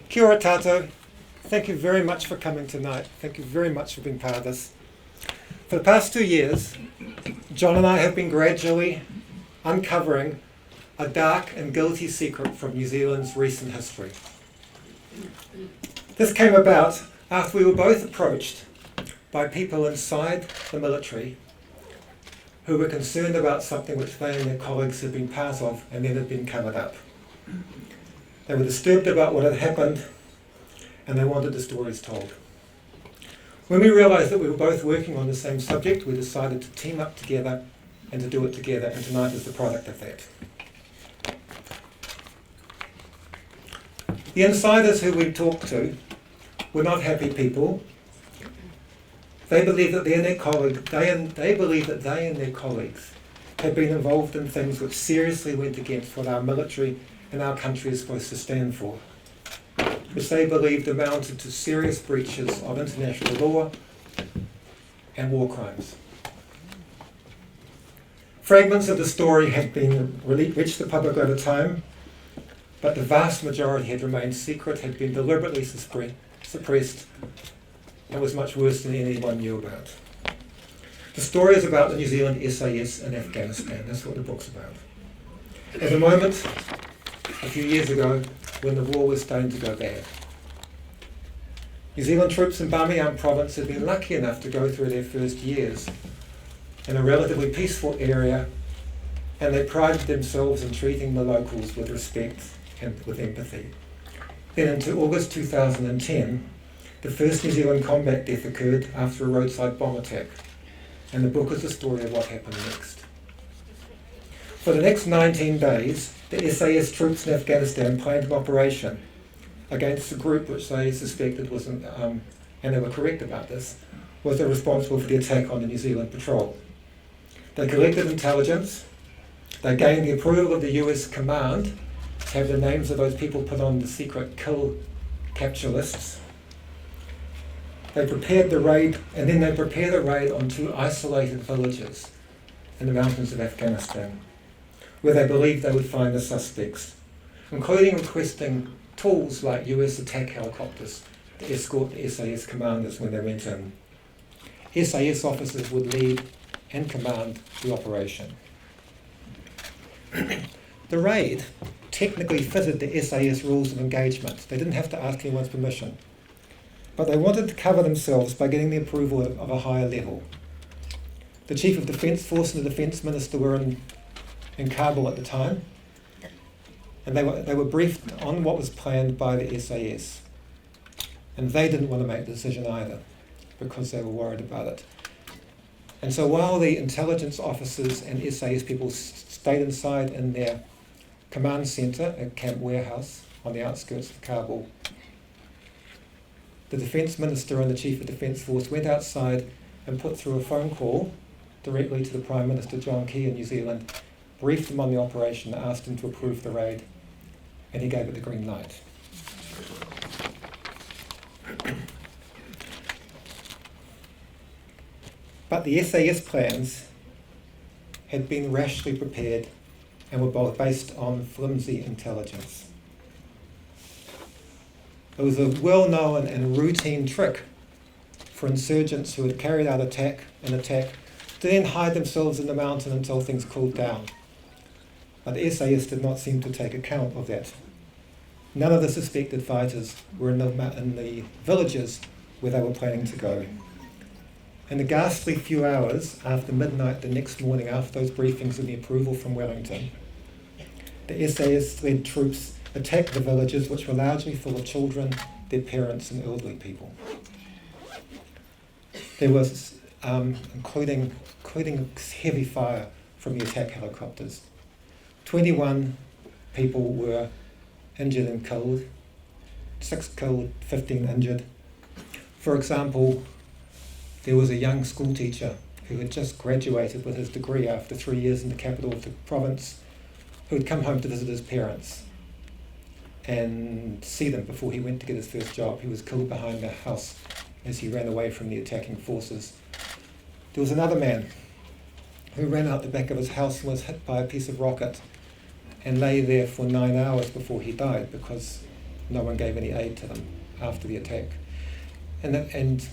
Kia ora tātou. Thank you very much for coming tonight. Thank you very much for being part of this. For the past 2 years, John and I have been gradually uncovering a dark and guilty secret from New Zealand's recent history. This came about after we were both approached by people inside the military who were concerned about something which they and their colleagues had been part of and then had been covered up. They were disturbed about what had happened and they wanted the stories told. When we realised that we were both working on the same subject, we decided to team up together and to do it together, and tonight is the product of that. The insiders who we talked to were not happy people. They believed that they and their colleagues had been involved in things which seriously went against what our military and our country is supposed to stand for, which they believed amounted to serious breaches of international law and war crimes. Fragments of the story had been reached the public over time, but the vast majority had remained secret, had been deliberately suppressed, and was much worse than anyone knew about. The story is about the New Zealand SAS in Afghanistan. That's what the book's about. At the moment, a few years ago, when the war was starting to go bad, New Zealand troops in Bamiyan province had been lucky enough to go through their first years in a relatively peaceful area, and they prided themselves in treating the locals with respect and with empathy. Then into August 2010, the first New Zealand combat death occurred after a roadside bomb attack, and the book is the story of what happened next. For the next 19 days, the SAS troops in Afghanistan planned an operation against a group which they suspected was, and they were correct about this, was responsible for the attack on the New Zealand patrol. They collected intelligence, they gained the approval of the US command to have the names of those people put on the secret kill capture lists. They prepared the raid, and then they prepared a raid on 2 isolated villages in the mountains of Afghanistan, where they believed they would find the suspects, including requesting tools like US attack helicopters to escort the SAS commanders when they went in. SAS officers would lead and command the operation. The raid technically fitted the SAS rules of engagement. They didn't have to ask anyone's permission, but they wanted to cover themselves by getting the approval of a higher level. The Chief of Defence Force and the Defence Minister were in Kabul at the time, and they were briefed on what was planned by the SAS, and they didn't want to make the decision either because they were worried about it. And so while the intelligence officers and SAS people stayed inside in their command centre at Camp Warehouse on the outskirts of Kabul, the Defence Minister and the Chief of Defence Force went outside and put through a phone call directly to the Prime Minister John Key in New Zealand, briefed him on the operation, asked him to approve the raid, and he gave it the green light. But the SAS plans had been rashly prepared and were both based on flimsy intelligence. It was a well-known and routine trick for insurgents who had carried out an attack to then hide themselves in the mountain until things cooled down. But the SAS did not seem to take account of that. None of the suspected fighters were in the villages where they were planning to go. In the ghastly few hours after midnight the next morning, after those briefings and the approval from Wellington, the SAS-led troops attacked the villages, which were largely full of children, their parents and elderly people. There was, including heavy fire from the attack helicopters. 21 people were injured and killed, 6 killed, 15 injured. For example, there was a young school teacher who had just graduated with his degree after 3 years in the capital of the province, who had come home to visit his parents and see them before he went to get his first job. He was killed behind the house as he ran away from the attacking forces. There was another man who ran out the back of his house and was hit by a piece of rocket and lay there for 9 hours before he died because no one gave any aid to them after the attack. And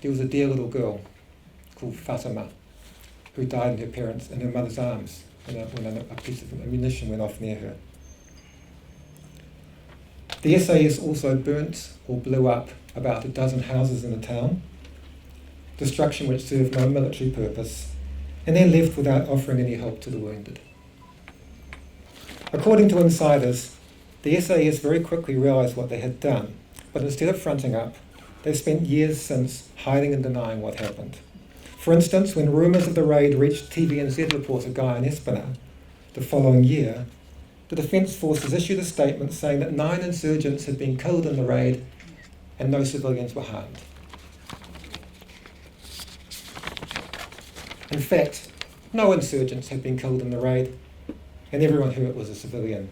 there was a dear little girl called Fatima who died in her mother's arms when a piece of ammunition went off near her. The SAS also burnt or blew up about a dozen houses in the town, destruction which served no military purpose, and then left without offering any help to the wounded. According to insiders, the SAS very quickly realised what they had done, but instead of fronting up, they've spent years since hiding and denying what happened. For instance, when rumours of the raid reached TVNZ reporter Guy and Espiner the following year, the Defence Forces issued a statement saying that 9 insurgents had been killed in the raid and no civilians were harmed. In fact, no insurgents had been killed in the raid, and everyone hurt was a civilian.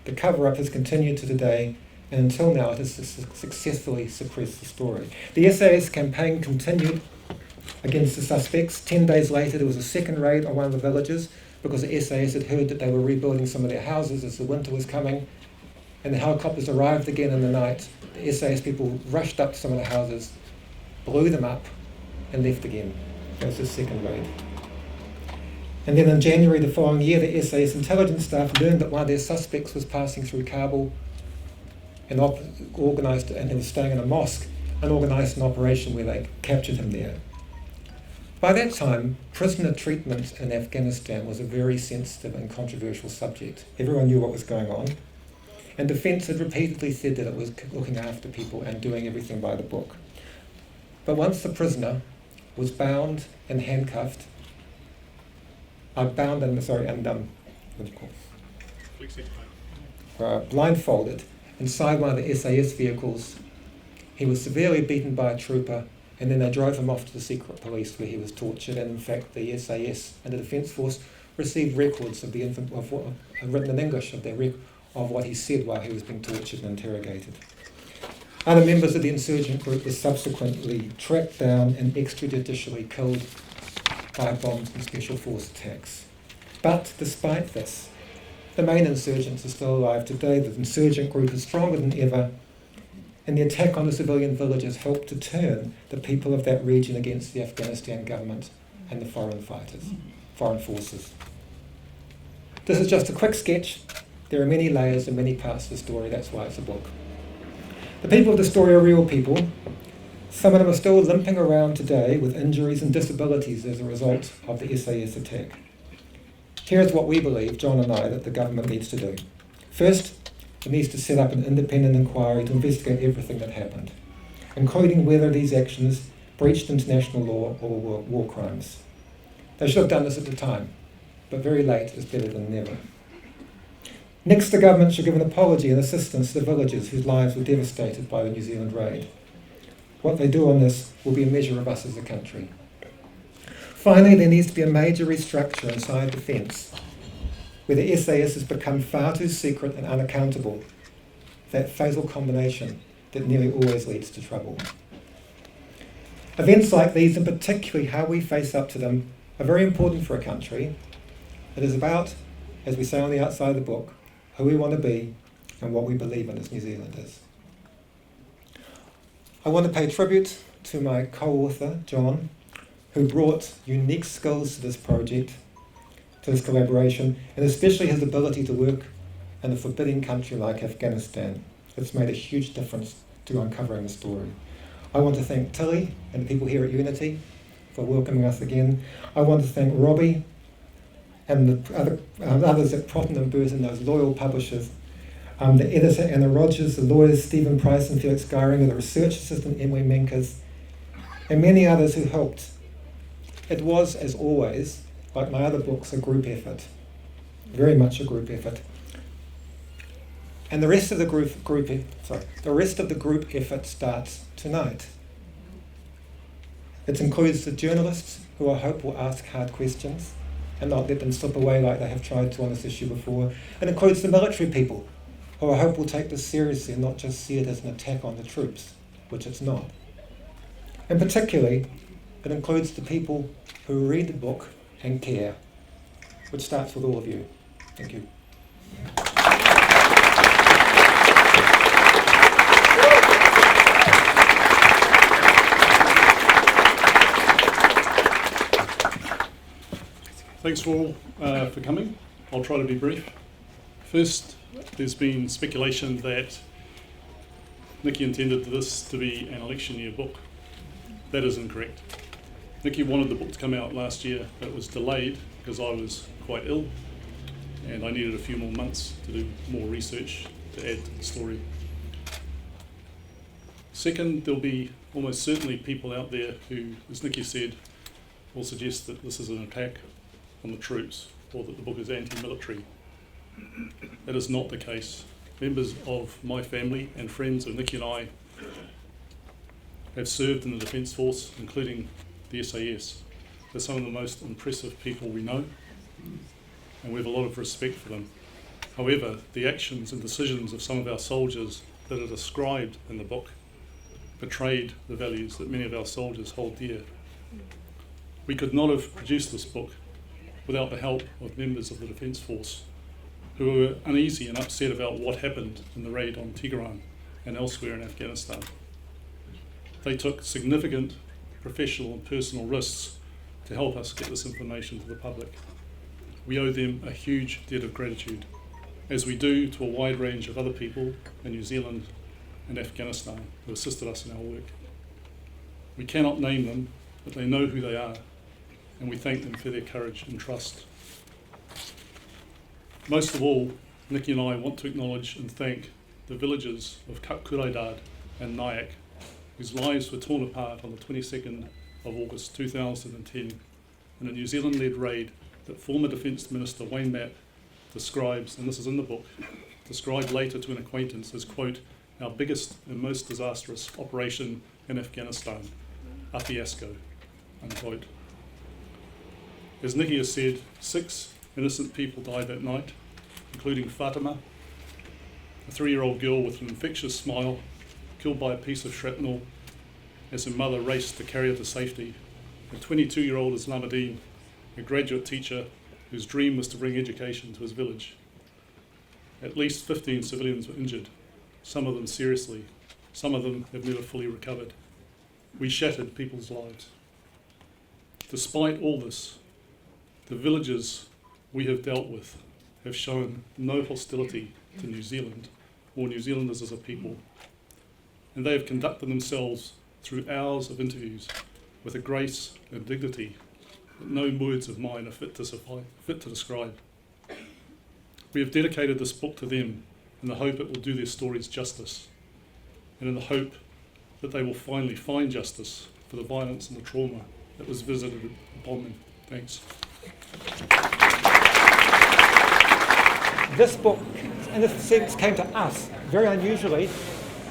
The cover-up has continued to today, and until now it has successfully suppressed the story. The SAS campaign continued against the suspects. 10 days later there was a second raid on one of the villages because the SAS had heard that they were rebuilding some of their houses as the winter was coming, and the helicopters arrived again in the night. The SAS people rushed up to some of the houses, blew them up, and left again. That was the second raid. And then in January the following year, the SAS intelligence staff learned that one of their suspects was passing through Kabul and organised, and he was staying in a mosque, and organised an operation where they captured him there. By that time, prisoner treatment in Afghanistan was a very sensitive and controversial subject. Everyone knew what was going on, and Defence had repeatedly said that it was looking after people and doing everything by the book. But once the prisoner was bound and handcuffed, blindfolded inside one of the SAS vehicles, he was severely beaten by a trooper, and then they drove him off to the secret police where he was tortured. And in fact, the SAS and the Defence Force received records written in English of what he said while he was being tortured and interrogated. Other members of the insurgent group were subsequently tracked down and extrajudicially killed by bombs and special force attacks. But despite this, the main insurgents are still alive today. The insurgent group is stronger than ever, and the attack on the civilian villages helped to turn the people of that region against the Afghanistan government and the foreign forces. This is just a quick sketch. There are many layers and many parts of the story. That's why it's a book. The people of the story are real people. Some of them are still limping around today with injuries and disabilities as a result of the SAS attack. Here's what we believe, John and I, that the government needs to do. First, it needs to set up an independent inquiry to investigate everything that happened, including whether these actions breached international law or were war crimes. They should have done this at the time, but very late is better than never. Next, the government should give an apology and assistance to the villagers whose lives were devastated by the New Zealand raid. What they do on this will be a measure of us as a country. Finally, there needs to be a major restructure inside Defence, where the SAS has become far too secret and unaccountable, that fatal combination that nearly always leads to trouble. Events like these, and particularly how we face up to them, are very important for a country. It is about, as we say on the outside of the book, who we want to be and what we believe in as New Zealanders. I want to pay tribute to my co-author, John, who brought unique skills to this project, to this collaboration, and especially his ability to work in a forbidding country like Afghanistan. It's made a huge difference to uncovering the story. I want to thank Tilly and the people here at Unity for welcoming us again. I want to thank Robbie and the others at Proton and Burton, those loyal publishers, the editor Anna Rogers, the lawyers Stephen Price and Felix Geiringer, the research assistant Emily Menkers, and many others who helped. It was, as always, like my other books, a group effort, very much a group effort. And the rest of the group effort starts tonight. It includes the journalists who I hope will ask hard questions and not let them slip away like they have tried to on this issue before. It includes the military people who I hope will take this seriously and not just see it as an attack on the troops, which it's not. And particularly, it includes the people who read the book and care, which starts with all of you. Thank you. Thanks for all for coming. I'll try to be brief. First, there's been speculation that Nicky intended this to be an election year book. That is incorrect. Nicky wanted the book to come out last year, but it was delayed because I was quite ill and I needed a few more months to do more research to add to the story. Second, there'll be almost certainly people out there who, as Nicky said, will suggest that this is an attack on the troops or that the book is anti-military. That is not the case. Members of my family and friends of Nicky and I have served in the Defence Force, including the SAS. They're some of the most impressive people we know, and we have a lot of respect for them. However, the actions and decisions of some of our soldiers that are described in the book betrayed the values that many of our soldiers hold dear. We could not have produced this book without the help of members of the Defence Force who were uneasy and upset about what happened in the raid on Tehran and elsewhere in Afghanistan. They took significant professional and personal risks to help us get this information to the public. We owe them a huge debt of gratitude, as we do to a wide range of other people in New Zealand and Afghanistan who assisted us in our work. We cannot name them, but they know who they are, and we thank them for their courage and trust. Most of all, Nicky and I want to acknowledge and thank the villagers of Kuraidad and Nyack, whose lives were torn apart on the 22nd of August 2010 in a New Zealand-led raid that former Defence Minister Wayne Mapp describes, and this is in the book, described later to an acquaintance as, quote, our biggest and most disastrous operation in Afghanistan, a fiasco, unquote. As Nicky has said, 6 innocent people died that night, including Fatima, a 3-year-old girl with an infectious smile, killed by a piece of shrapnel as her mother raced to carry her to safety, and 22-year-old Islamuddin, a graduate teacher whose dream was to bring education to his village. At least 15 civilians were injured, some of them seriously. Some of them have never fully recovered. We shattered people's lives. Despite all this, the villagers we have dealt with have shown no hostility to New Zealand or New Zealanders as a people, and they have conducted themselves through hours of interviews with a grace and dignity that no words of mine are fit to describe. We have dedicated this book to them in the hope it will do their stories justice, and in the hope that they will finally find justice for the violence and the trauma that was visited upon them. Thanks. This book, in a sense, came to us very unusually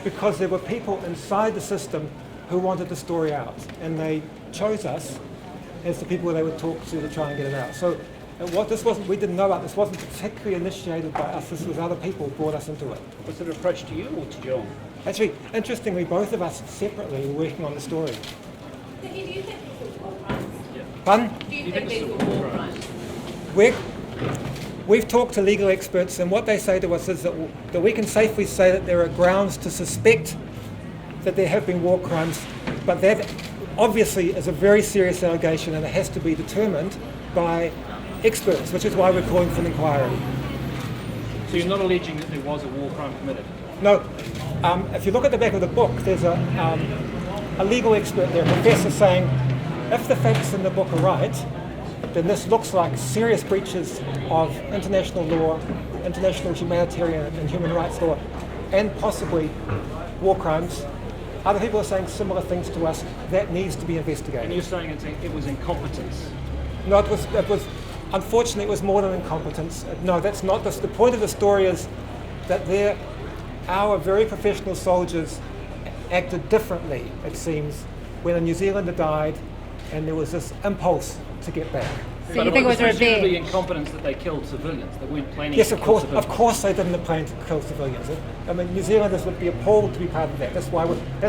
because there were people inside the system who wanted the story out, and they chose us as the people they would talk to try and get it out. So we didn't know about this. Wasn't particularly initiated by us. This was other people who brought us into it. Was it an approach to you or to John? Actually, interestingly, both of us separately were working on the story. Nicky, do you think this is war crimes? Pardon? Do you think these were war crimes? We've talked to legal experts, and what they say to us is that we can safely say that there are grounds to suspect that there have been war crimes, but that obviously is a very serious allegation, and it has to be determined by experts, which is why we're calling for an inquiry. So you're not alleging that there was a war crime committed? No. If you look at the back of the book, there's a legal expert there, a professor, saying if the facts in the book are right, then this looks like serious breaches of international law, international humanitarian and human rights law, and possibly war crimes. Other people are saying similar things to us. That needs to be investigated. And you're saying it was incompetence? No, it was. Unfortunately, it was more than incompetence. No, that's not this. The point of the story is that our very professional soldiers acted differently, it seems, when a New Zealander died, and there was this impulse to get back. So you think it was presumably revenge? incompetence that they killed civilians, they weren't planning Yes, to of kill course. civilians? Of course, they didn't plan to kill civilians. I mean, New Zealanders would be appalled to be part of that. That's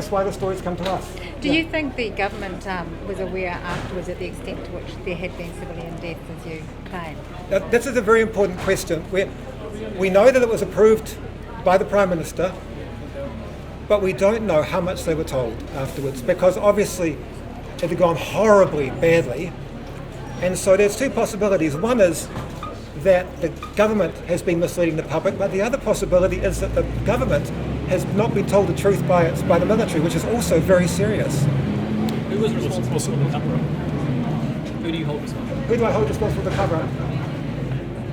why the stories come to us. Do you think the government was aware afterwards of the extent to which there had been civilian deaths, as you claim? Now, this is a very important question. We know that it was approved by the Prime Minister, but we don't know how much they were told afterwards, because obviously it had gone horribly badly. And so there's two possibilities. One is that the government has been misleading the public, but the other possibility is that the government has not been told the truth by the military, which is also very serious. Who was responsible for the cover-up? Who do you hold responsible? Who do I hold responsible for the cover-up?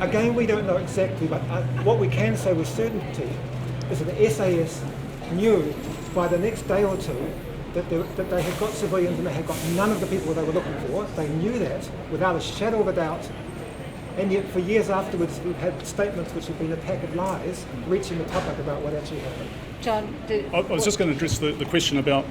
Again, we don't know exactly, but what we can say with certainty is that the SAS knew by the next day or two that they had got civilians and they had got none of the people they were looking for. They knew that without a shadow of a doubt. And yet for years afterwards we've had statements which have been a pack of lies reaching the public about what actually happened. John, I was just going to address the question about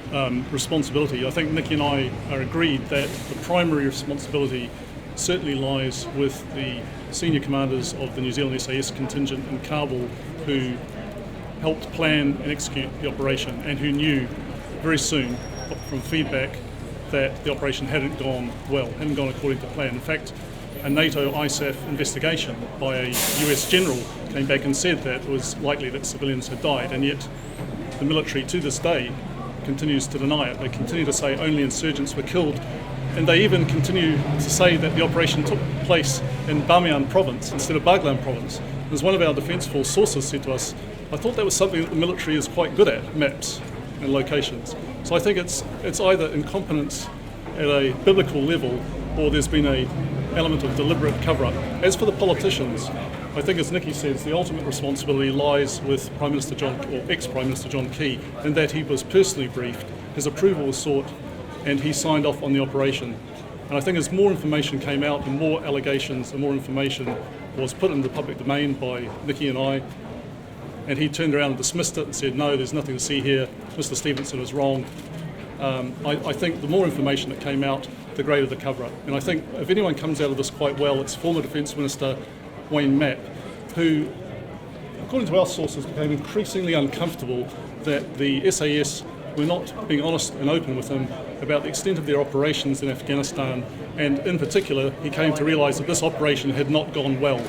responsibility. I think Nicky and I are agreed that the primary responsibility certainly lies with the senior commanders of the New Zealand SAS contingent in Kabul, who helped plan and execute the operation and who knew very soon from feedback that the operation hadn't gone well, hadn't gone according to plan. In fact, a NATO ISAF investigation by a US general came back and said that it was likely that civilians had died, and yet the military to this day continues to deny it. They continue to say only insurgents were killed, and they even continue to say that the operation took place in Bamiyan province instead of Baghlan province. As one of our Defence Force sources said to us, I thought that was something that the military is quite good at, maps and locations. So I think it's either incompetence at a biblical level, or there's been a element of deliberate cover-up. As for the politicians, I think, as Nicky says, the ultimate responsibility lies with Prime Minister John, or ex-Prime Minister John Key, in that he was personally briefed, his approval was sought, and he signed off on the operation. And I think as more information came out and more allegations and more information was put in the public domain by Nicky and I, and he turned around and dismissed it and said, no, there's nothing to see here, Mr. Stephenson is wrong. I think the more information that came out, the greater the cover-up. And I think if anyone comes out of this quite well, it's former Defence Minister Wayne Mapp, who, according to our sources, became increasingly uncomfortable that the SAS were not being honest and open with him about the extent of their operations in Afghanistan, and in particular, he came to realise that this operation had not gone well.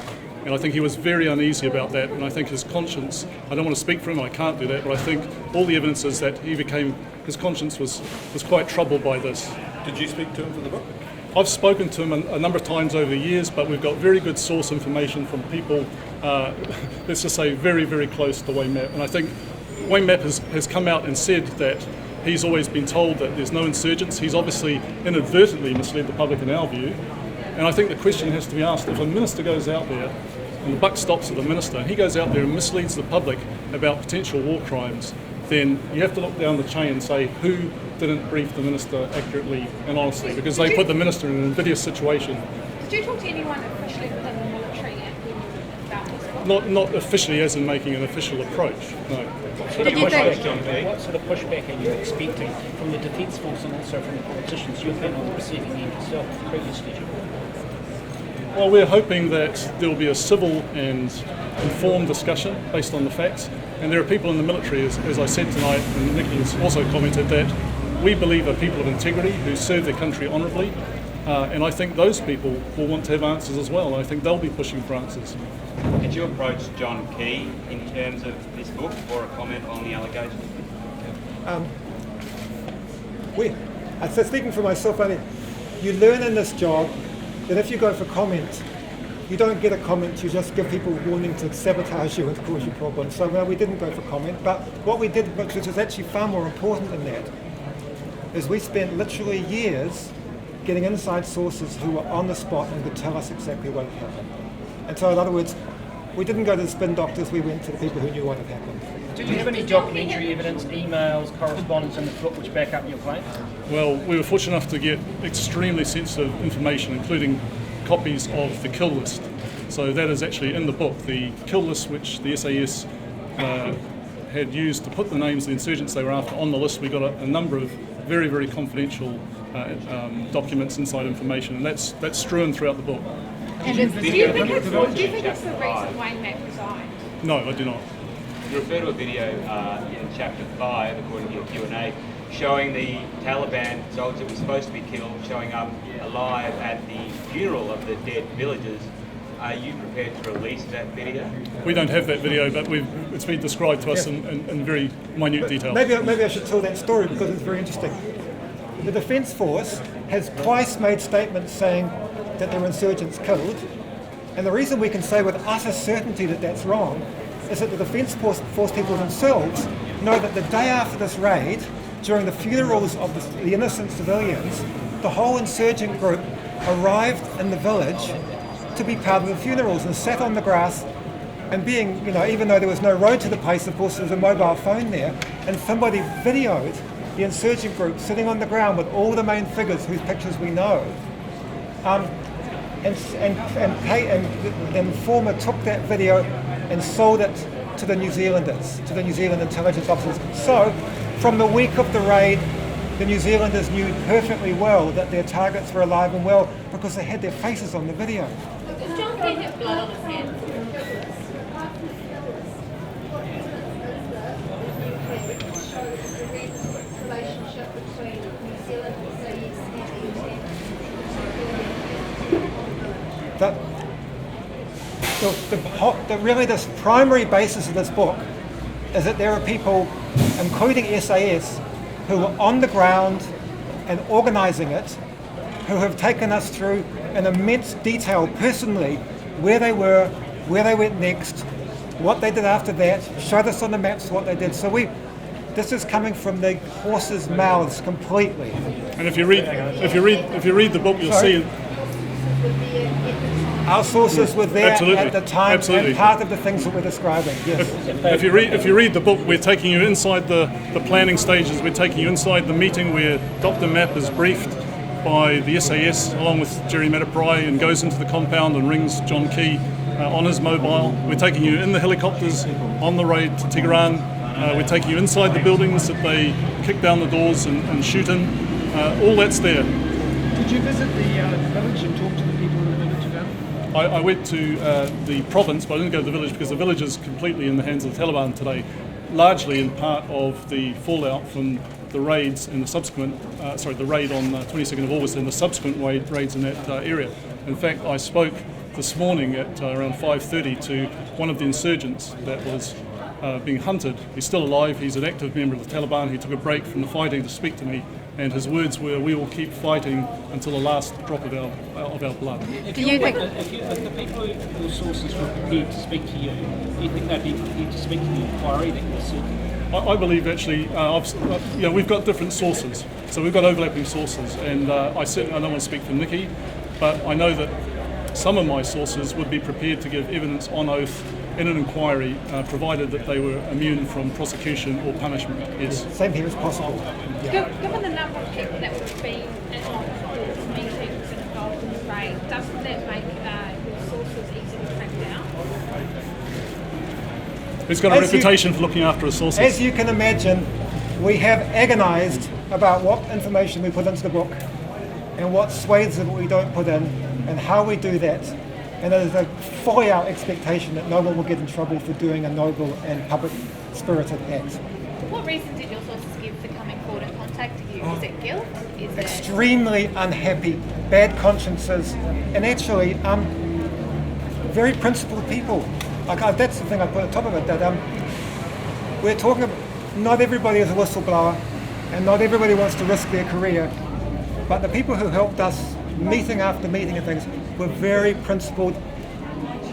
And I think he was very uneasy about that, and I think his conscience, I don't want to speak for him, I can't do that, but I think all the evidence is that his conscience was quite troubled by this. Did you speak to him for the book? I've spoken to him a number of times over the years, but we've got very good source information from people, let's just say, very, very close to Wayne Mapp. And I think Wayne Mapp has come out and said that he's always been told that there's no insurgents. He's obviously inadvertently misled the public in our view. And I think the question has to be asked, if a minister goes out there, and the buck stops at the minister, and he goes out there and misleads the public about potential war crimes, then you have to look down the chain and say who didn't brief the minister accurately and honestly, because they put the minister in an invidious situation. Did you talk to anyone officially within the military about this? Not officially, as in making an official approach, no. What sort of pushback are you expecting from the Defence Force and also from the politicians you've been on the receiving end yourself previously? Well, we're hoping that there will be a civil and informed discussion based on the facts. And there are people in the military, as I said tonight, and Nicky has also commented, that we believe are people of integrity who serve their country honourably. And I think those people will want to have answers as well. And I think they'll be pushing for answers. Did you approach John Key in terms of this book for a comment on the allegations? So speaking for myself, I mean, you learn in this job that if you go for comment, you don't get a comment, you just give people warning to sabotage you and cause you problems. So we didn't go for comment, but what we did, which was actually far more important than that, is we spent literally years getting inside sources who were on the spot and could tell us exactly what had happened. And so in other words, we didn't go to the spin doctors, we went to the people who knew what had happened. Did you have any documentary evidence, emails, correspondence in the book which back up your claims? Well, we were fortunate enough to get extremely sensitive information, including copies of the kill list. So that is actually in the book, the kill list which the SAS had used to put the names of the insurgents they were after on the list. We got a number of very, very confidential documents, inside information, and that's strewn throughout the book. And do you think it's the reason Wayne Mapp resigned? No, I do not. You refer to a video in chapter 5, according to your Q&A, showing the Taliban soldiers that were supposed to be killed showing up alive at the funeral of the dead villagers. Are you prepared to release that video? We don't have that video, but it's been described to us in very minute detail. Maybe I should tell that story because it's very interesting. The Defence Force has twice made statements saying that there were insurgents killed, and the reason we can say with utter certainty that that's wrong is that the Defence Force people themselves know that the day after this raid, during the funerals of the innocent civilians, the whole insurgent group arrived in the village to be part of the funerals and sat on the grass and being, even though there was no road to the place, of course there was a mobile phone there, and somebody videoed the insurgent group sitting on the ground with all the main figures whose pictures we know. And the informer took that video and sold it to the New Zealanders, to the New Zealand intelligence officers. So, from the week of the raid, the New Zealanders knew perfectly well that their targets were alive and well because they had their faces on the video. Does John Key have blood on his hands? Relationship between New Zealand SAS and really this primary basis of this book is that there are people, including SAS, who were on the ground and organising it, who have taken us through in immense detail personally where they were, where they went next, what they did after that, showed us on the maps what they did. So this is coming from the horses' mouths completely. And if you read the book, you'll see our sources were there Absolutely. at the time, Absolutely. and part of the things that we're describing. Yes. If you read the book, we're taking you inside the planning stages. We're taking you inside the meeting where Dr. Mapp is briefed by the SAS along with Jerry Mataparai and goes into the compound and rings John Key on his mobile. We're taking you in the helicopters on the raid to Tigran. We're taking you inside the buildings that they kick down the doors and shoot in. All that's there. Did you visit the village and talk to the people in the village about it? I went to the province, but I didn't go to the village because the village is completely in the hands of the Taliban today, largely in part of the fallout from the raids and the subsequent, the raid on 22nd of August and the subsequent raids in that area. In fact, I spoke this morning at around 5:30 to one of the insurgents that was being hunted. He's still alive. He's an active member of the Taliban. He took a break from the fighting to speak to me, and his words were, "We will keep fighting until the last drop of our blood." If the people your sources were prepared to speak to you, do you think they'd be prepared to speak to the inquiry that you're seeking? I believe actually, we've got different sources, so we've got overlapping sources, and I don't want to speak for Nicky, but I know that some of my sources would be prepared to give evidence on oath in an inquiry, provided that they were immune from prosecution or punishment. Yes. Same here as possible. Yeah. Given the number of people that would be on these meetings and involved in the raid, doesn't that make your sources easy to track down? Who's got a reputation for looking after his sources? As you can imagine, we have agonised about what information we put into the book and what swathes of it we don't put in and how we do that. And it is a fully our expectation that no one will get in trouble for doing a noble and public-spirited act. What reason did your sources give for coming forward and contacting you? Is it guilt? Is it Extremely unhappy, bad consciences, and actually very principled people. That's the thing I put on top of it, that we're talking about, not everybody is a whistleblower and not everybody wants to risk their career, but the people who helped us meeting after meeting and things were very principled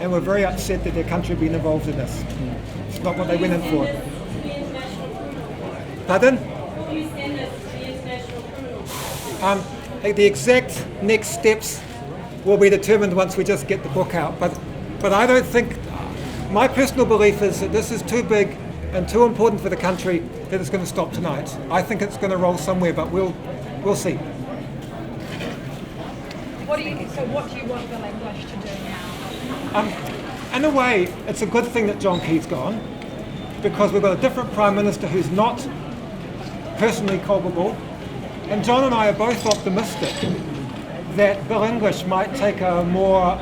and were very upset that their country had been involved in this. It's not what they went in for. Pardon? The exact next steps will be determined once we just get the book out, but I don't think, my personal belief is that this is too big and too important for the country that it's going to stop tonight. I think it's going to roll somewhere, but we'll see. what do you want Bill English to do now? In a way, it's a good thing that John Key's gone, because we've got a different Prime Minister who's not personally culpable, and John and I are both optimistic that Bill English might take a more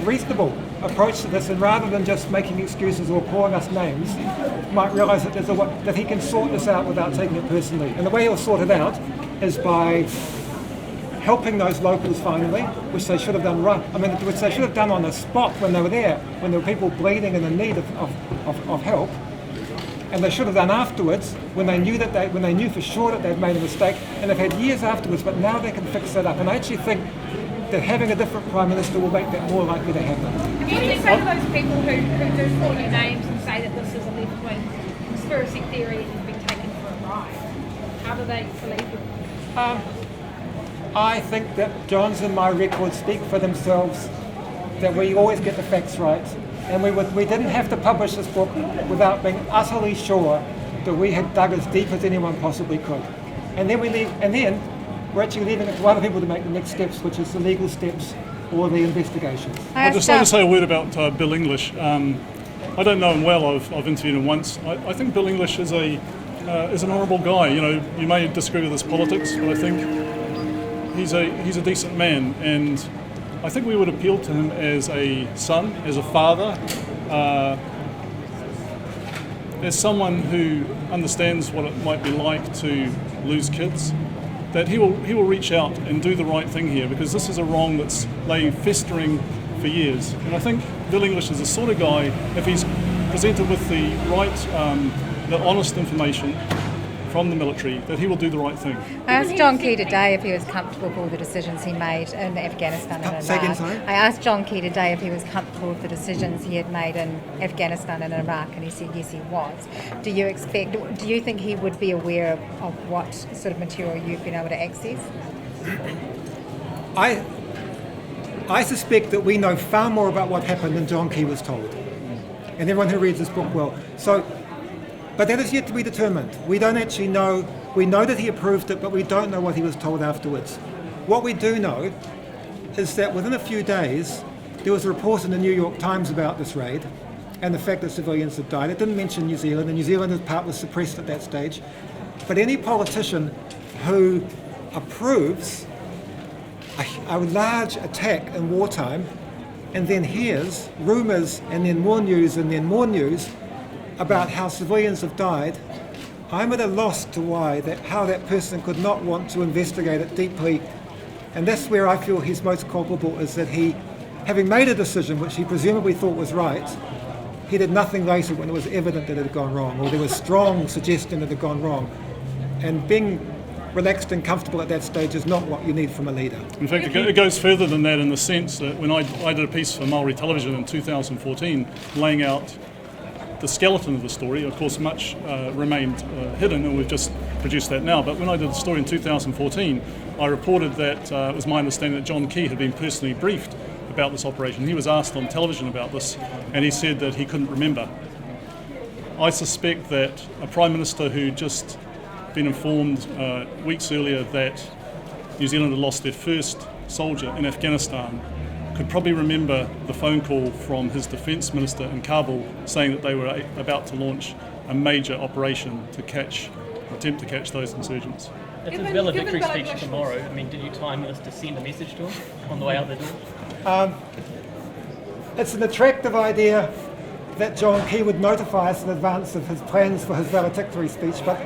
reasonable approach to this, and rather than just making excuses or calling us names, might realise that that he can sort this out without taking it personally. And the way he'll sort it out is by helping those locals finally, which they should have done which they should have done on the spot when they were there, when there were people bleeding and in need of help. And they should have done afterwards when they knew for sure that they'd made a mistake, and they've had years afterwards, but now they can fix that up. And I actually think that having a different Prime Minister will make that more likely to happen. What do you say to those people who do call you names and say that this is a left-wing conspiracy theory and you've been taken for a ride? How do they believe you? I think that John's and my records speak for themselves, that we always get the facts right. And we didn't have to publish this book without being utterly sure that we had dug as deep as anyone possibly could. And then we're actually leaving it to other people to make the next steps, which is the legal steps or the investigations. I'd just like to say a word about Bill English. I don't know him well. I've interviewed him once. I think Bill English is an honourable guy. You know, you may disagree with his politics, but I think he's a decent man, and I think we would appeal to him as a son, as a father, as someone who understands what it might be like to lose kids. That he will reach out and do the right thing here, because this is a wrong that's laid festering for years. And I think Bill English is the sort of guy, if he's presented with the right, the honest information from the military, that he will do the right thing. I asked John Key today if he was comfortable with all the decisions he made in Afghanistan and Say again, Iraq. sorry? I asked John Key today if he was comfortable with the decisions he had made in Afghanistan and Iraq, and he said yes, he was. Do you think he would be aware of what sort of material you've been able to access? I suspect that we know far more about what happened than John Key was told, and everyone who reads this book will. But that is yet to be determined. We don't actually know. We know that he approved it, but we don't know what he was told afterwards. What we do know is that within a few days, there was a report in the New York Times about this raid and the fact that civilians had died. It didn't mention New Zealand, and New Zealand's part was suppressed at that stage. But any politician who approves a large attack in wartime and then hears rumours and then more news and then more news about how civilians have died, I'm at a loss to how that person could not want to investigate it deeply. And that's where I feel he's most culpable, is that he, having made a decision which he presumably thought was right, he did nothing later when it was evident that it had gone wrong, or there was strong suggestion that it had gone wrong. And being relaxed and comfortable at that stage is not what you need from a leader. In fact, it goes further than that, in the sense that when I did a piece for Māori television in 2014, laying out the skeleton of the story, of course much remained hidden, and we've just produced that now. But when I did the story in 2014, I reported that it was my understanding that John Key had been personally briefed about this operation. He was asked on television about this, and he said that he couldn't remember. I suspect that a Prime Minister who just been informed weeks earlier that New Zealand had lost their first soldier in Afghanistan could probably remember the phone call from his defence minister in Kabul saying that they were about to launch a major operation to attempt to catch those insurgents. If there's Bill a victory speech tomorrow, I mean, did you time this to send a message to him on the way out the door? It's an attractive idea that John Key would notify us in advance of his plans for his valedictory speech, but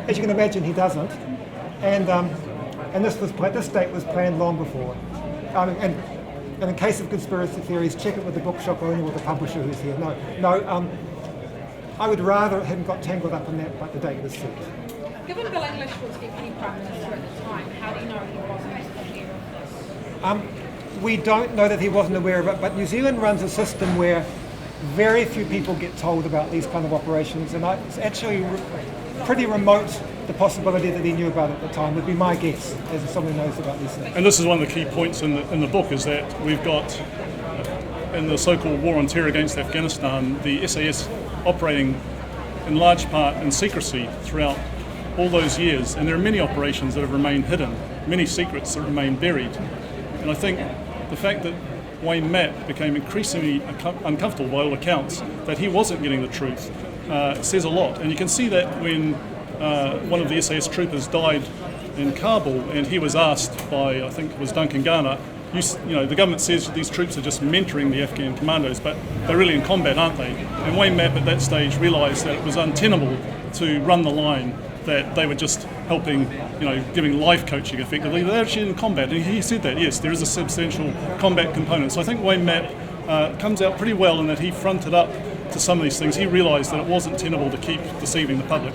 as you can imagine, he doesn't. And this date was planned long before. And in case of conspiracy theories, check it with the bookshop owner or the publisher who's here. I would rather it hadn't got tangled up in that, but the date was set. Given Bill English was Deputy Prime Minister at the time, how do you know he wasn't aware of this? We don't know that he wasn't aware of it, but New Zealand runs a system where very few people get told about these kind of operations, and it's actually pretty remote, the possibility that he knew about it at the time, would be my guess, as someone who knows about these things. And this is one of the key points in the book, is that we've got, in the so-called war on terror against Afghanistan, the SAS operating in large part in secrecy throughout all those years, and there are many operations that have remained hidden, many secrets that remain buried. And I think the fact that Wayne Mapp became increasingly uncomfortable by all accounts that he wasn't getting the truth says a lot. And you can see that when one of the SAS troopers died in Kabul, and he was asked by, I think it was Duncan Garner, the government says these troops are just mentoring the Afghan commandos, but they're really in combat, aren't they? And Wayne Mapp at that stage realised that it was untenable to run the line, that they were just helping, giving life coaching effectively. They're actually in combat, and he said that, yes, there is a substantial combat component. So I think Wayne Mapp comes out pretty well in that he fronted up to some of these things. He realised that it wasn't tenable to keep deceiving the public.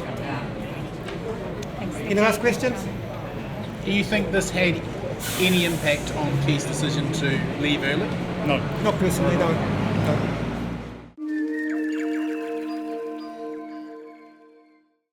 Any last questions? Do you think this had any impact on Key's decision to leave early? No. Not personally, no.